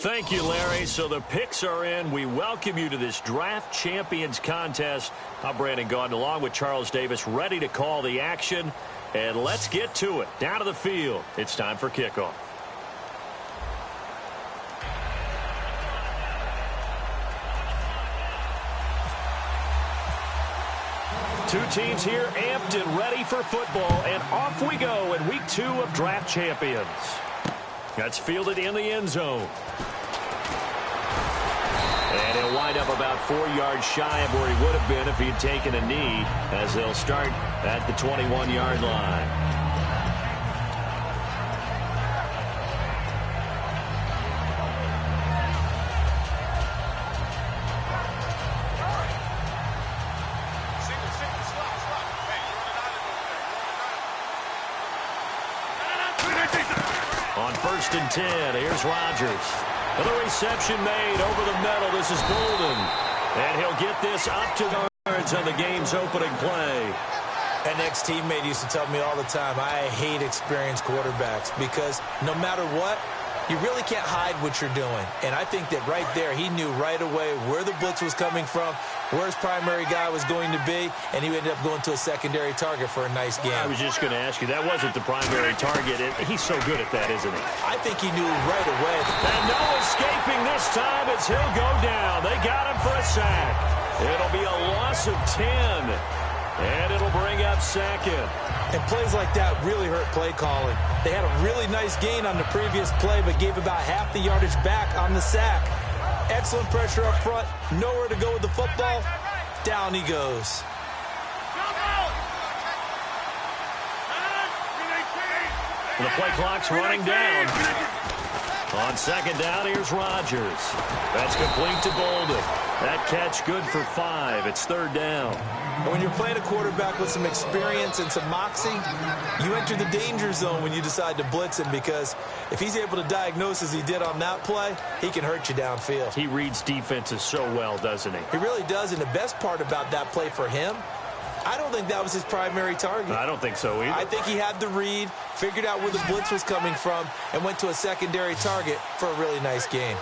Thank you, Larry. So the picks are in. We welcome you to this Draft Champions contest. I'm Brandon Gaudin along with Charles Davis, ready to call the action. And let's get to it. Down to the field. It's time for kickoff. Two teams here amped and ready for football. And off we go in week 2 of Draft Champions. That's fielded in the end zone. And he'll wind up about 4 yards shy of where he would have been if he had taken a knee, as they'll start at the 21-yard line. On 1st and 10, here's Rodgers. And the reception made over the middle. This is Bolden. And he'll get this up to the yards on the game's opening play. An ex-teammate used to tell me all the time, I hate experienced quarterbacks because no matter what, you really can't hide what you're doing. And I think that right there, he knew right away where the blitz was coming from, where his primary guy was going to be, and he ended up going to a secondary target for a nice game. I was just going to ask you, that wasn't the primary target. He's so good at that, isn't he? I think he knew right away. And no escaping this time as he'll go down. They got him for a sack. It'll be a loss of 10. And it'll bring up second. And plays like that really hurt play calling. They had a really nice gain on the previous play, but gave about half the yardage back on the sack. Excellent pressure up front. Nowhere to go with the football. Down he goes. The play clock's running down. On 2nd down, here's Rodgers. That's complete to Bolden. That catch good for 5. It's 3rd down. And when you're playing a quarterback with some experience and some moxie, you enter the danger zone when you decide to blitz him, because if he's able to diagnose as he did on that play, he can hurt you downfield. He reads defenses so well, doesn't he? He really does, and the best part about that play for him, I don't think that was his primary target. I don't think so either. I think he had the read, figured out where the blitz was coming from, and went to a secondary target for a really nice gain.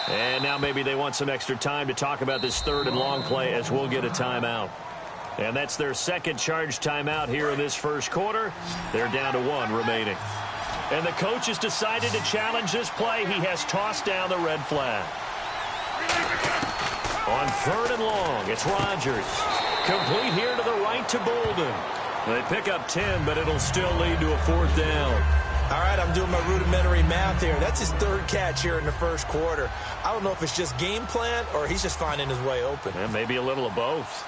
And now maybe they want some extra time to talk about this 3rd and long play, as we'll get a timeout. And that's their second charge timeout here in this first quarter. They're down to 1 remaining. And the coach has decided to challenge this play. He has tossed down the red flag. On 3rd and long, it's Rodgers. Complete here to the right to Bolden. They pick up 10, but it'll still lead to a 4th down. All right, I'm doing my rudimentary math here. That's his 3rd catch here in the first quarter. I don't know if it's just game plan or he's just finding his way open. And maybe a little of both.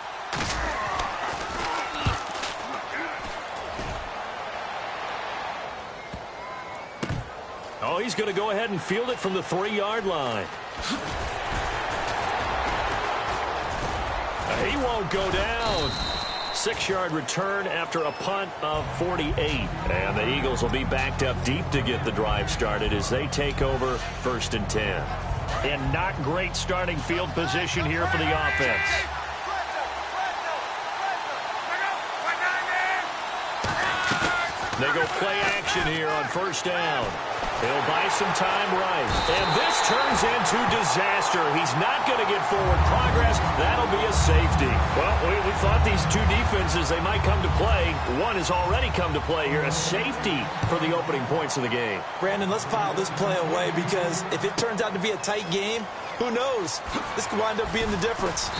Oh, he's going to go ahead and field it from the 3-yard line. He won't go down. 6-yard return after a punt of 48. And the Eagles will be backed up deep to get the drive started as they take over 1st and 10. And not great starting field position here for the offense. They go play action here on 1st down. He'll buy some time right. And this turns into disaster. He's not going to get forward progress. That'll be a safety. Well, we thought these two defenses, they might come to play. One has already come to play here. A safety for the opening points of the game. Brandon, let's file this play away, because if it turns out to be a tight game, who knows? This could wind up being the difference.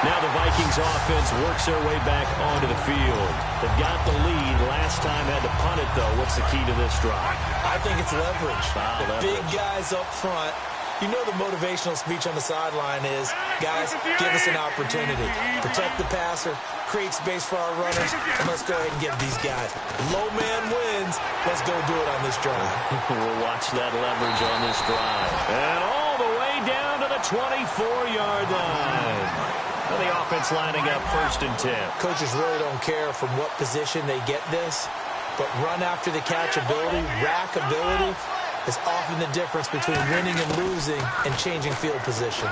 Now the Vikings offense works their way back onto the field. They've got the lead. Last time had to punt it, though. What's the key to this drive? I think it's leverage. Leverage. Big guys up front. You know the motivational speech on the sideline is, guys, give us an opportunity. Protect the passer, create space for our runners, and let's go ahead and get these guys. Low man wins. Let's go do it on this drive. We'll watch that leverage on this drive. And all the way down to the 24-yard line. And the offense lining up 1st and 10. Coaches really don't care from what position they get this, but run after the catch ability, rack ability, is often the difference between winning and losing and changing field position.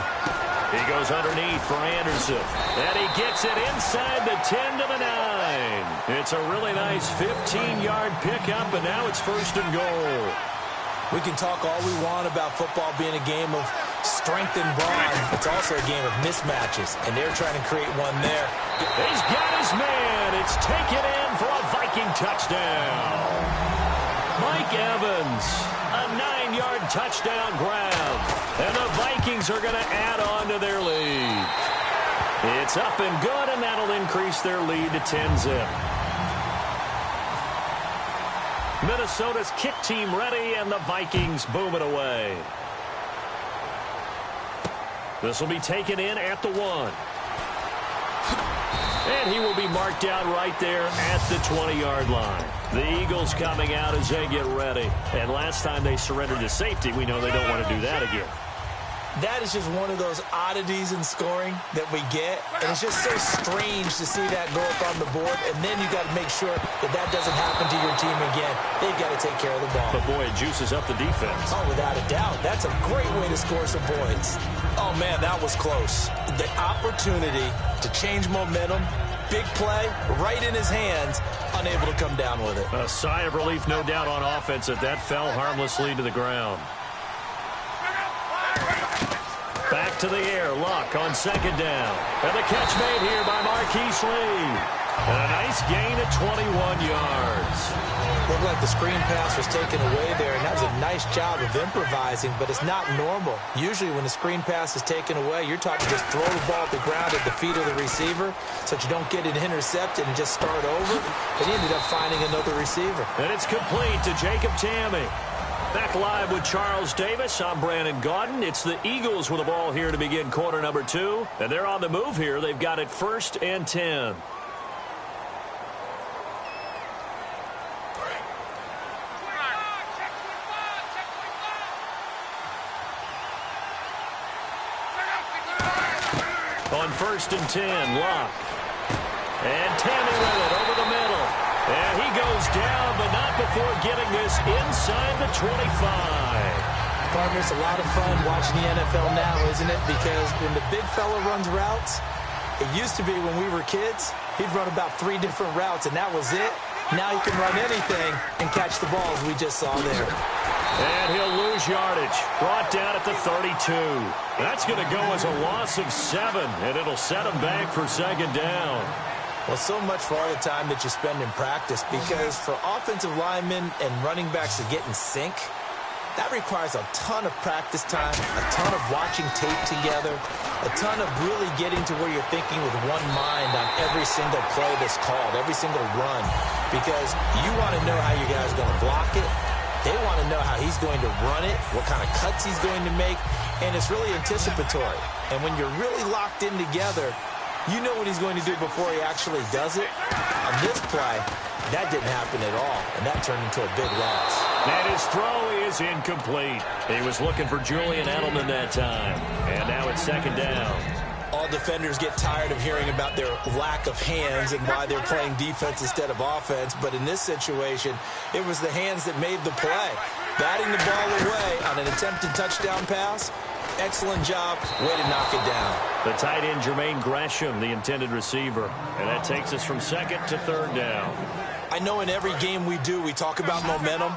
He goes underneath for Anderson. And he gets it inside the 10 to the 9. It's a really nice 15-yard pickup, and now it's 1st and goal. We can talk all we want about football being a game of strength and brawn. It's also a game of mismatches, and they're trying to create one there. He's got his man. It's taken in for a Viking touchdown. Mike Evans, a 9-yard touchdown grab. And the Vikings are going to add on to their lead. It's up and good, and that'll increase their lead to 10-zip. Minnesota's kick team ready, and the Vikings boom it away. This will be taken in at the 1. And he will be marked down right there at the 20-yard line. The Eagles coming out as they get ready. And last time they surrendered to safety, we know they don't want to do that again. That is just one of those oddities in scoring that we get. And it's just so strange to see that go up on the board. And then you got to make sure that that doesn't happen to your team again. They've got to take care of the ball. But, boy, it juices up the defense. Oh, without a doubt. That's a great way to score some points. Oh, man, that was close. The opportunity to change momentum, big play, right in his hands, unable to come down with it. A sigh of relief, no doubt, on offense that fell harmlessly to the ground. Back to the air, Luck on 2nd down. And the catch made here by Marquise Lee. And a nice gain at 21 yards. Looked like the screen pass was taken away there, and that was a nice job of improvising, but it's not normal. Usually when the screen pass is taken away, you're taught to just throw the ball at the ground at the feet of the receiver so that you don't get it intercepted and just start over. But he ended up finding another receiver. And it's complete to Jacob Tamme. Back live with Charles Davis. I'm Brandon Gaudin. It's the Eagles with the ball here to begin quarter number 2. And they're on the move here. They've got it 1st and 10. On 1st and 10, Luck. And Tamme with it over the middle. And he goes down, but not before getting this inside the 25. Partner, it's a lot of fun watching the NFL now, isn't it? Because when the big fella runs routes, it used to be when we were kids, he'd run about 3 different routes, and that was it. Now he can run anything and catch the balls we just saw there. And he'll lose yardage. Brought down at the 32. That's going to go as a loss of 7, and it'll set him back for 2nd down. Well, so much for all the time that you spend in practice, because for offensive linemen and running backs to get in sync, that requires a ton of practice time, a ton of watching tape together, a ton of really getting to where you're thinking with one mind on every single play that's called, every single run, because you want to know how your guy's going to block it. They want to know how he's going to run it, what kind of cuts he's going to make, and it's really anticipatory. And when you're really locked in together, you know what he's going to do before he actually does it. On this play, that didn't happen at all, and that turned into a big loss. And his throw is incomplete. He was looking for Julian Edelman that time. And now it's 2nd down. All defenders get tired of hearing about their lack of hands and why they're playing defense instead of offense. But in this situation, it was the hands that made the play. Batting the ball away on an attempted touchdown pass. Excellent job. Way to knock it down. The tight end, Jermaine Gresham, the intended receiver. And that takes us from 2nd to 3rd down. I know in every game we do, we talk about momentum.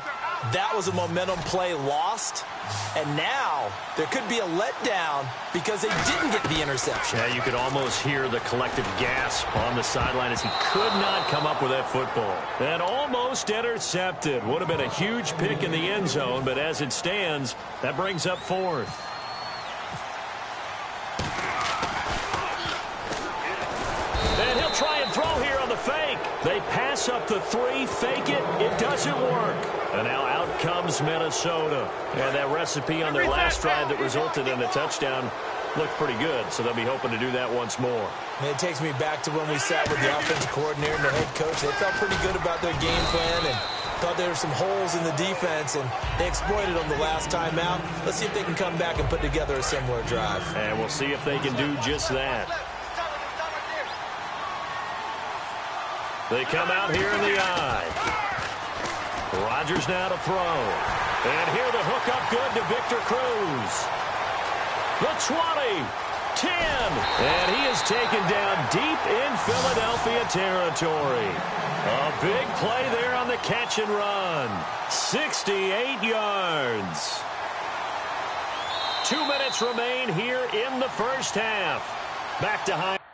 That was a momentum play lost. And now there could be a letdown because they didn't get the interception. Yeah, you could almost hear the collective gasp on the sideline as he could not come up with that football. And almost intercepted. Would have been a huge pick in the end zone, but as it stands, that brings up 4th. And he'll try and throw here on the fake. They pass up the 3, fake it. It doesn't work. And now out comes Minnesota. And that recipe on their last drive that resulted in a touchdown looked pretty good, so they'll be hoping to do that once more. And it takes me back to when we sat with the offensive coordinator and the head coach. They felt pretty good about their game plan and thought there were some holes in the defense, and they exploited them the last time out. Let's see if they can come back and put together a similar drive. And we'll see if they can do just that. They come out here in the eye. Rodgers now to throw. And here the hook up good to Victor Cruz. The 20. And he is taken down deep in Philadelphia territory. A big play there on the catch and run. 68 yards. 2 minutes remain here in the first half. Back to high.